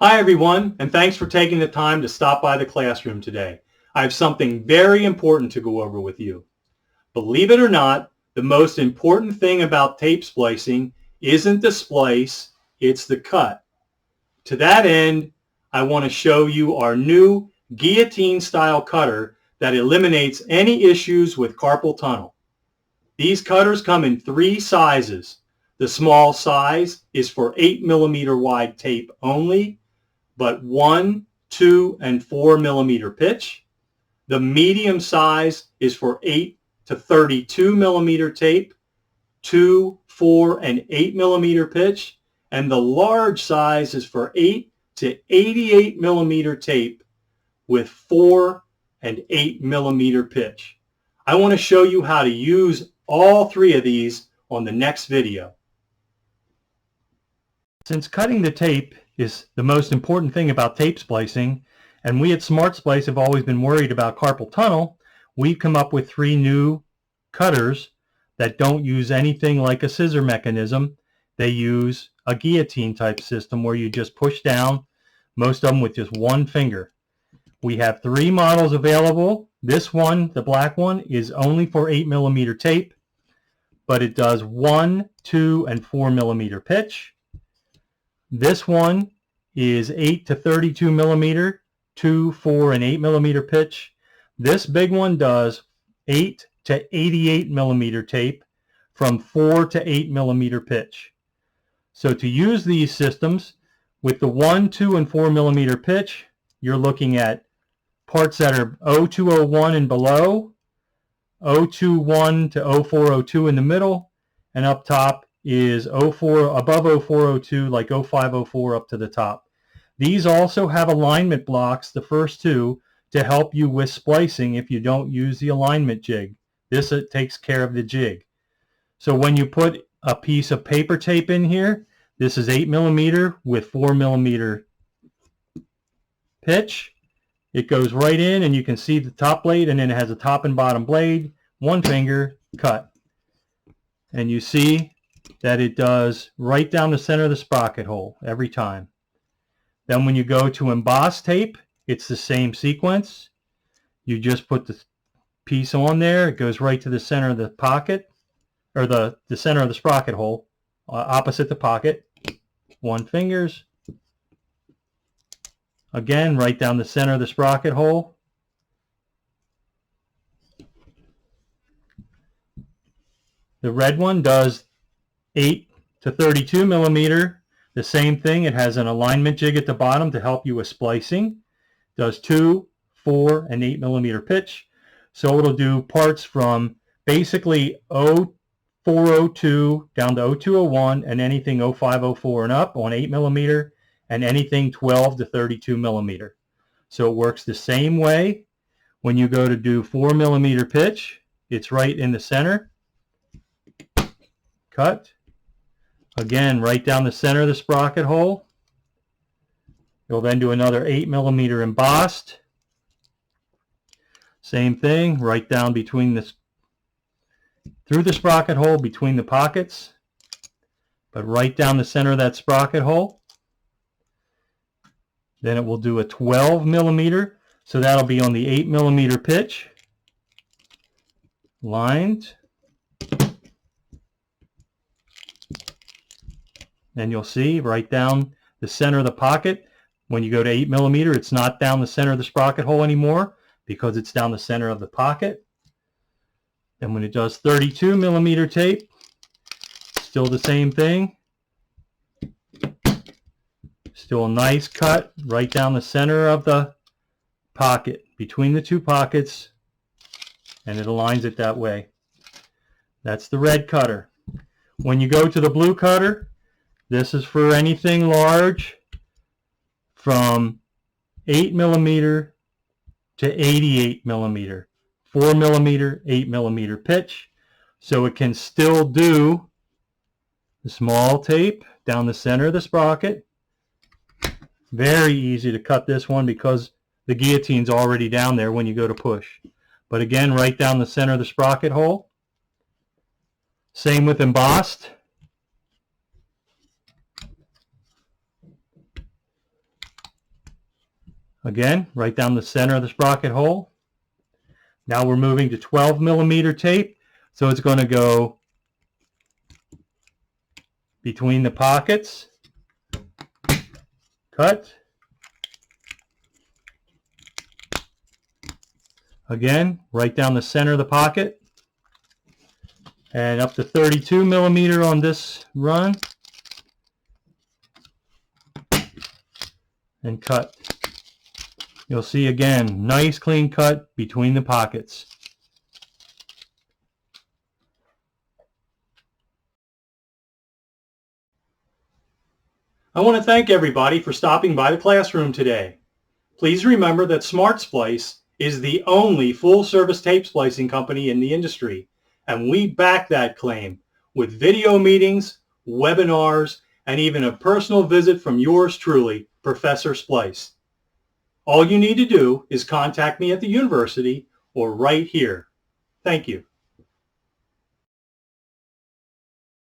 Hi everyone, and thanks for taking the time to stop by the classroom today. I have something very important to go over with you. Believe it or not, the most important thing about tape splicing isn't the splice, it's the cut. To that end, I want to show you our new guillotine style cutter that eliminates any issues with carpal tunnel. These cutters come in 3 sizes. The small size is for 8mm wide tape only, but 1, 2, and 4 millimeter pitch. The medium size is for 8 to 32 millimeter tape, 2, 4, and 8 millimeter pitch, and the large size is for 8 to 88 millimeter tape with 4 and 8 millimeter pitch. I want to show you how to use all 3 of these on the next video. Since cutting the tape is the most important thing about tape splicing, and we at Smart Splice have always been worried about carpal tunnel, we've come up with 3 new cutters that don't use anything like a scissor mechanism. They use a guillotine type system where you just push down, most of them with just one finger. We have 3 models available. This one, the black one, is only for 8 millimeter tape, but it does 1, 2, and 4 millimeter pitch. This one is 8 to 32 millimeter, 2, 4, and 8 millimeter pitch. This big one does 8 to 88 millimeter tape from 4 to 8 millimeter pitch. So to use these systems with the 1, 2, and 4 millimeter pitch, you're looking at parts that are 0201 and below, 021 to 0402 in the middle, and up top is above 0402, like 0504 up to the top. These also have alignment blocks, the first 2, to help you with splicing if you don't use the alignment jig. This takes care of the jig. So when you put a piece of paper tape in here, this is 8 millimeter with 4 millimeter pitch. It goes right in and you can see the top blade, and then it has a top and bottom blade, one finger, cut. And you see that it does right down the center of the sprocket hole every time. Then when you go to emboss tape, it's the same sequence. You just put the piece on there, it goes right to the center of the pocket, or the center of the sprocket hole, opposite the pocket, one fingers. Again, right down the center of the sprocket hole. The red one does 8 to 32 millimeter. The same thing, it has an alignment jig at the bottom to help you with splicing. Does 2, 4, and 8 millimeter pitch. So it'll do parts from basically 0402 down to 0201 and anything 0504 and up on 8 millimeter, and anything 12 to 32 millimeter. So it works the same way. When you go to do 4 millimeter pitch, it's right in the center. Cut. Again, right down the center of the sprocket hole. You'll then do another 8 millimeter embossed. Same thing, right down between through the sprocket hole between the pockets, but right down the center of that sprocket hole. Then it will do a 12 millimeter, so that'll be on the 8 millimeter pitch. Lined. And you'll see right down the center of the pocket. When you go to 8 millimeter, it's not down the center of the sprocket hole anymore because it's down the center of the pocket. And when it does 32 millimeter tape, still the same thing. Still a nice cut right down the center of the pocket, between the 2 pockets, and it aligns it that way. That's the red cutter. When you go to the blue cutter, this is for anything large from 8 millimeter to 88 millimeter, 4 millimeter, 8 millimeter pitch. So it can still do the small tape down the center of the sprocket. Very easy to cut this one because the guillotine's already down there when you go to push. But again, right down the center of the sprocket hole. Same with embossed. Again, right down the center of the sprocket hole. Now we're moving to 12 millimeter tape, so it's going to go between the pockets. Cut. Again, right down the center of the pocket. And up to 32 millimeter on this run. And cut. You'll see again, nice clean cut between the pockets. I want to thank everybody for stopping by the classroom today. Please remember that Smart Splice is the only full-service tape splicing company in the industry, and we back that claim with video meetings, webinars, and even a personal visit from yours truly, Professor Splice. All you need to do is contact me at the university or right here. Thank you.